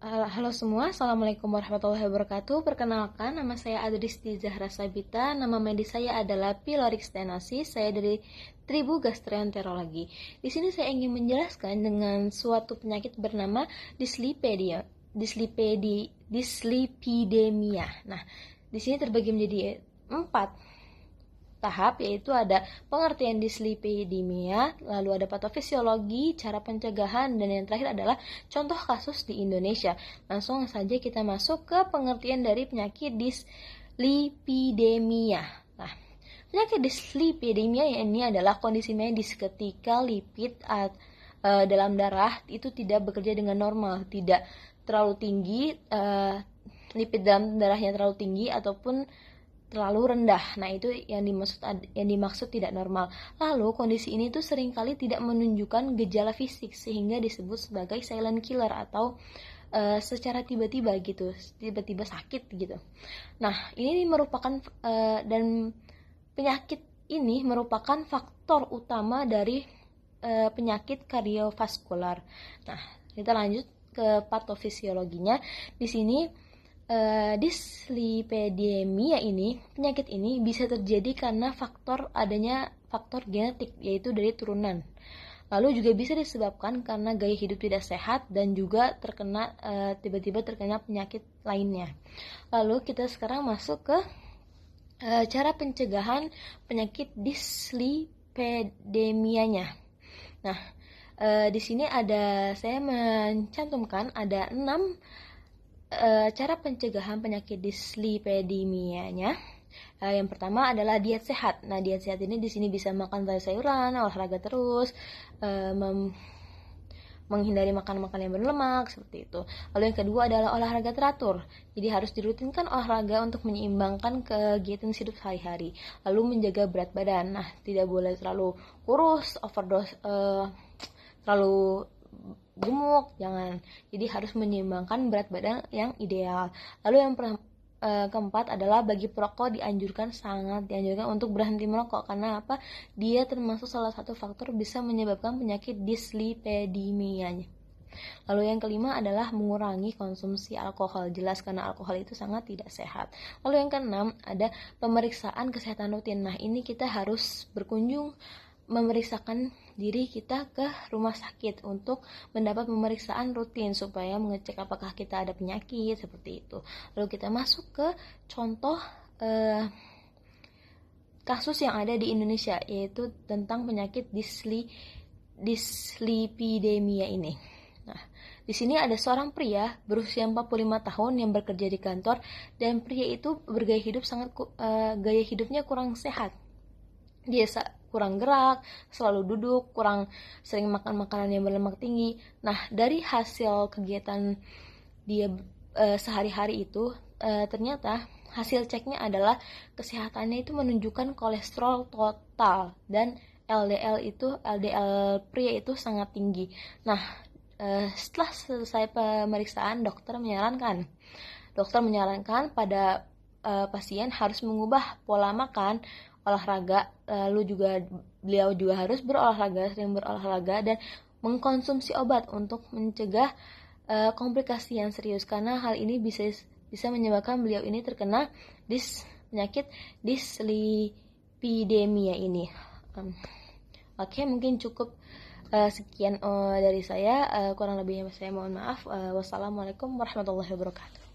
Halo semua, Assalamualaikum warahmatullahi wabarakatuh. Perkenalkan, nama saya Adristi Zahra Sabita. Nama medis saya adalah pylori stenosis. Saya dari Tribu Gastroenterologi. Di sini saya ingin menjelaskan dengan suatu penyakit bernama dislipidemia. Nah, di sini terbagi menjadi 4 tahap, yaitu ada pengertian dislipidemia, lalu ada patofisiologi, cara pencegahan, dan yang terakhir adalah contoh kasus di Indonesia. Langsung saja kita masuk ke pengertian dari penyakit dislipidemia. Nah, penyakit dislipidemia ini adalah kondisi medis ketika lipid dalam darah itu tidak bekerja dengan normal, tidak terlalu tinggi, lipid dalam darahnya terlalu tinggi ataupun terlalu rendah. Nah, itu yang dimaksud tidak normal. Lalu kondisi ini tuh seringkali tidak menunjukkan gejala fisik sehingga disebut sebagai silent killer atau secara tiba-tiba gitu, tiba-tiba sakit gitu. Nah, ini merupakan dan penyakit ini merupakan faktor utama dari penyakit kardiovaskular. Nah, kita lanjut ke patofisiologinya. Di sini dislipidemia ini, penyakit ini bisa terjadi karena adanya faktor genetik, yaitu dari turunan. Lalu juga bisa disebabkan karena gaya hidup tidak sehat dan juga tiba-tiba terkena penyakit lainnya. Lalu kita sekarang masuk ke cara pencegahan penyakit dislipidemianya. Nah, di sini saya mencantumkan ada 6 cara pencegahan penyakit dislipidemianya. Yang pertama adalah diet sehat. Nah, diet sehat ini di sini bisa makan sayur-sayuran, olahraga terus, menghindari makan-makan yang berlemak seperti itu. Lalu yang kedua adalah olahraga teratur. Jadi harus dirutinkan olahraga untuk menyeimbangkan kegiatan hidup sehari-hari. Lalu menjaga berat badan. Nah, tidak boleh terlalu kurus, overdose, terlalu gemuk, jangan. Jadi harus menyeimbangkan berat badan yang ideal. Lalu yang keempat adalah bagi perokok sangat dianjurkan untuk berhenti merokok. Karena apa? Dia termasuk salah satu faktor bisa menyebabkan penyakit dislipidemianya. Lalu yang kelima adalah mengurangi konsumsi alkohol. Jelas karena alkohol itu sangat tidak sehat. Lalu yang keenam ada pemeriksaan kesehatan rutin. Nah, ini kita harus berkunjung memeriksakan diri kita ke rumah sakit untuk mendapat pemeriksaan rutin supaya mengecek apakah kita ada penyakit seperti itu. Lalu kita masuk ke contoh kasus yang ada di Indonesia, yaitu tentang penyakit dislipidemia ini. Nah, di sini ada seorang pria berusia 45 tahun yang bekerja di kantor, dan pria itu bergaya hidup gaya hidupnya kurang sehat. Dia kurang gerak, selalu duduk, kurang sering makan makanan yang berlemak tinggi. Nah, dari hasil kegiatan dia sehari-hari itu, ternyata hasil ceknya adalah kesehatannya itu menunjukkan kolesterol total dan LDL pria itu sangat tinggi. Nah, setelah selesai pemeriksaan, dokter menyarankan pada pasien harus mengubah pola makan, olahraga, lalu beliau juga harus sering berolahraga dan mengkonsumsi obat untuk mencegah komplikasi yang serius, karena hal ini bisa menyebabkan beliau ini terkena penyakit dislipidemia ini. Oke, mungkin cukup sekian dari saya. Kurang lebihnya saya mohon maaf. Wassalamualaikum warahmatullahi wabarakatuh.